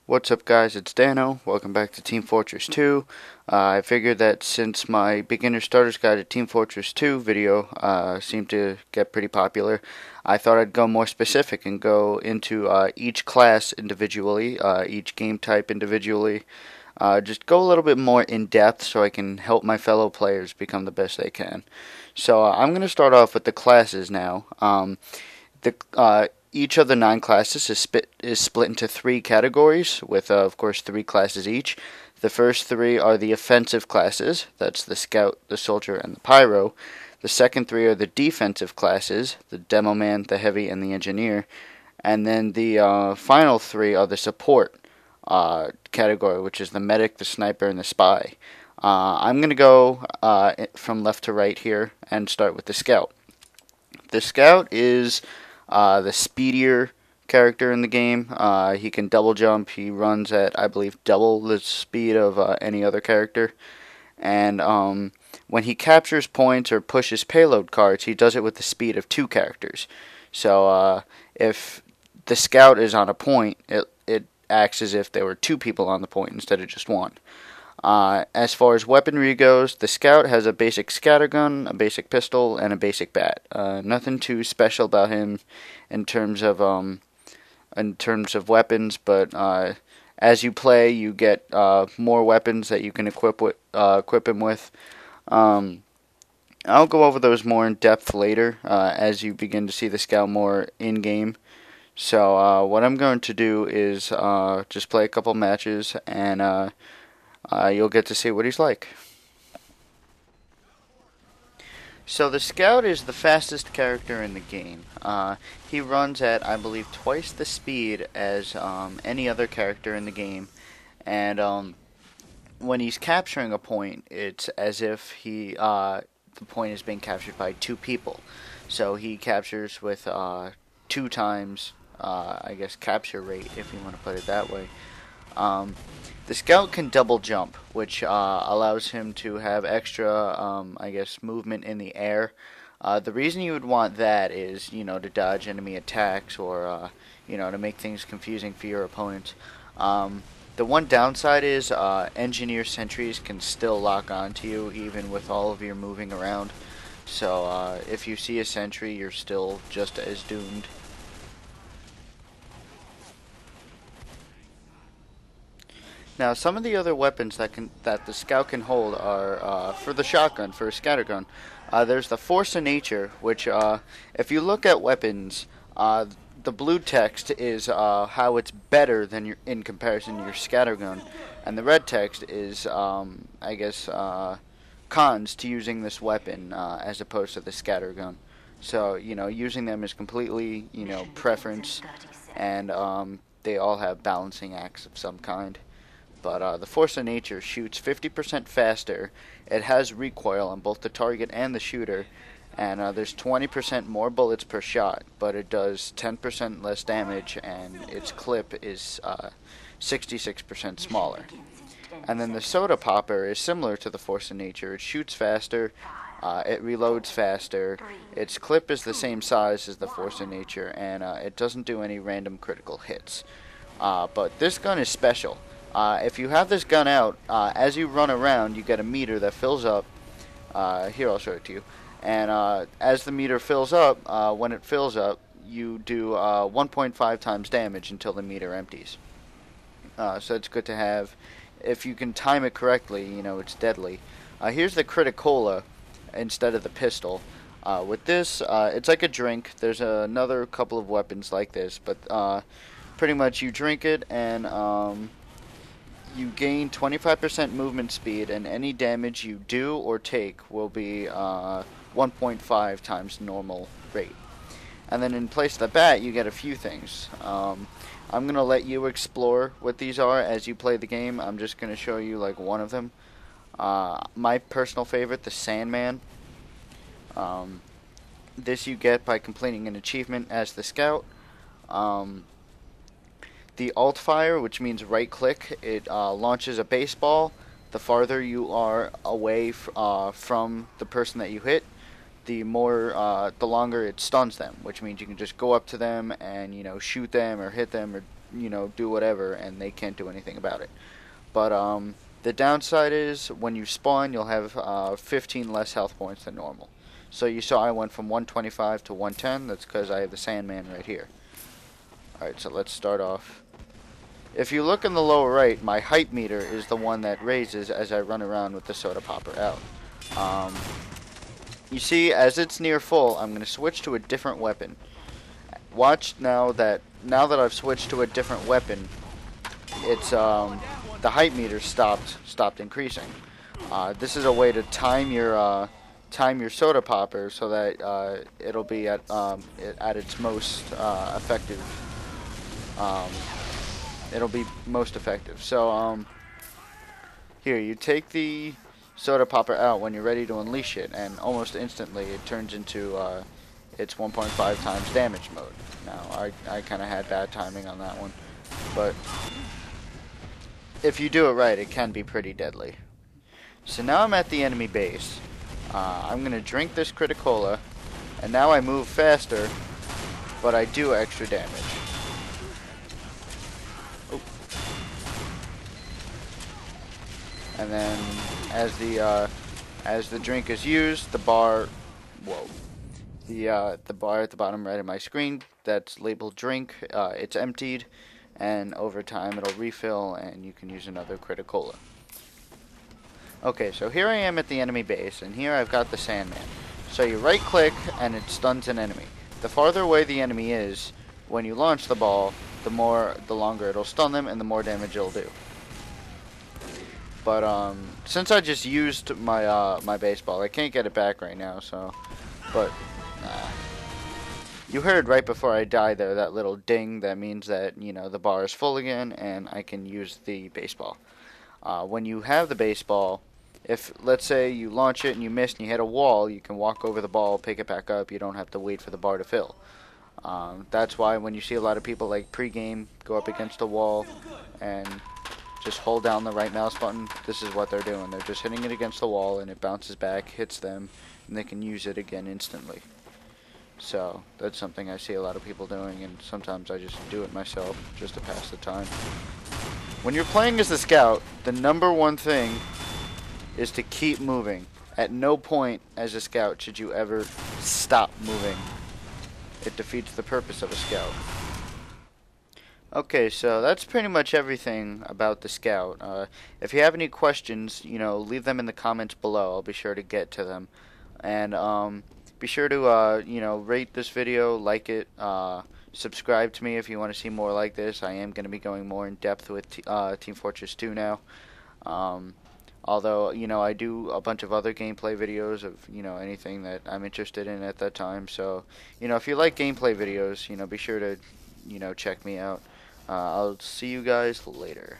What's up, guys? It's Dano. Welcome back to Team Fortress 2. I figured that since my Beginner Starters Guide to Team Fortress 2 video seemed to get pretty popular, I thought I'd go more specific and go into each class individually, each game type individually. Just go a little bit more in depth so I can help my fellow players become the best they can. So I'm going to start off with the classes now. Each of the 9 classes is split into 3 categories, with of course 3 classes each. The first 3 are the offensive classes. That's the Scout, the Soldier, and the Pyro. The second 3 are the defensive classes: the Demo Man, the Heavy, and the Engineer. And then the final 3 are the support category, which is the Medic, the Sniper, and the Spy. I'm going to go from left to right here and start with the Scout. The Scout is the speedier character in the game. He can double jump. He runs at, I believe, double the speed of any other character. And when he captures points or pushes payload cards, he does it with the speed of 2 characters. So if the Scout is on a point, it acts as if there were 2 people on the point instead of just 1. As far as weaponry goes, the Scout has a basic scattergun, a basic pistol, and a basic bat. Nothing too special about him in terms of weapons, but as you play, you get more weapons that you can equip him with. I'll go over those more in depth later as you begin to see the Scout more in game. So what I'm going to do is just play a couple matches and you'll get to see what he's like. So the Scout is the fastest character in the game. He runs at, I believe, twice the speed as any other character in the game. And when he's capturing a point, it's as if the point is being captured by 2 people. So he captures with 2 times, I guess, capture rate, if you want to put it that way. The Scout can double jump, which allows him to have extra, I guess, movement in the air. The reason you would want that is, to dodge enemy attacks or, to make things confusing for your opponents. The one downside is engineer sentries can still lock onto you even with all of your moving around. So if you see a sentry, you're still just as doomed. Now, some of the other weapons that the Scout can hold are for the shotgun, for a scattergun. There's the Force of Nature, which, if you look at weapons, the blue text is how it's better than in comparison to your scattergun, and the red text is, I guess, cons to using this weapon as opposed to the scattergun. So, using them is completely, preference, and they all have balancing acts of some kind. But the Force of Nature shoots 50% faster. It has recoil on both the target and the shooter. And there's 20% more bullets per shot. But it does 10% less damage. And its clip is 66% smaller. And then the Soda Popper is similar to the Force of Nature. It shoots faster. It reloads faster. Its clip is the same size as the Force of Nature. And it doesn't do any random critical hits. But this gun is special. If you have this gun out, as you run around, you get a meter that fills up. Here, I'll show it to you. And as the meter fills up, when it fills up, you do 1.5 times damage until the meter empties. So it's good to have. If you can time it correctly, it's deadly. Here's the Criticola instead of the pistol. With this, it's like a drink. There's another couple of weapons like this, but pretty much you drink it and you gain 25% movement speed, and any damage you do or take will be 1.5 times normal rate. And then in place of the bat, you get a few things. I'm going to let you explore what these are as you play the game. I'm just going to show you like one of them. My personal favorite, the Sandman. This you get by completing an achievement as the Scout. The alt fire, which means right click, it launches a baseball. The farther you are away from the person that you hit, the longer it stuns them, which means you can just go up to them and shoot them or hit them or do whatever, and they can't do anything about it. But the downside is when you spawn, you'll have 15 less health points than normal. So you saw I went from 125 to 110. That's because I have the Sandman right here. Alright, so let's start off. If you look in the lower right, my height meter is the one that raises as I run around with the soda popper out. You see, as it's near full, I'm going to switch to a different weapon. Watch now that I've switched to a different weapon, it's the height meter stopped increasing. This is a way to time your soda popper so that it'll be at its most effective. It'll be most effective. So here, you take the soda popper out when you're ready to unleash it, and almost instantly it turns into its 1.5 times damage mode. Now, I kind of had bad timing on that one, but if you do it right, it can be pretty deadly. So now I'm at the enemy base. I'm going to drink this Criticola, and now I move faster, but I do extra damage. Oh. And then as the drink is used, the bar at the bottom right of my screen that's labeled drink, it's emptied, and over time it'll refill and you can use another Criticola. Okay, so here I am at the enemy base, and here I've got the Sandman. So you right click and it stuns an enemy. The farther away the enemy is, when you launch the ball, the longer it'll stun them and the more damage it'll do. But since I just used my my baseball, I can't get it back right now, so you heard right before I died there that little ding. That means that the bar is full again and I can use the baseball. When you have the baseball, if let's say you launch it and you miss and you hit a wall, you can walk over the ball, pick it back up. You don't have to wait for the bar to fill. That's why when you see a lot of people like pre-game go up against a wall and just hold down the right mouse button, this is what they're doing. They're just hitting it against the wall and it bounces back, hits them, and they can use it again instantly. So that's something I see a lot of people doing, and sometimes I just do it myself just to pass the time. When you're playing as the scout, the number one thing is to keep moving. At no point as a scout should you ever stop moving. It defeats the purpose of a scout. Okay, so that's pretty much everything about the scout. If you have any questions, leave them in the comments below. I'll be sure to get to them. And be sure to rate this video, like it, subscribe to me if you want to see more like this. I am going to be going more in depth with Team Fortress 2 now. Although, I do a bunch of other gameplay videos of, anything that I'm interested in at that time. So, if you like gameplay videos, be sure to, check me out. I'll see you guys later.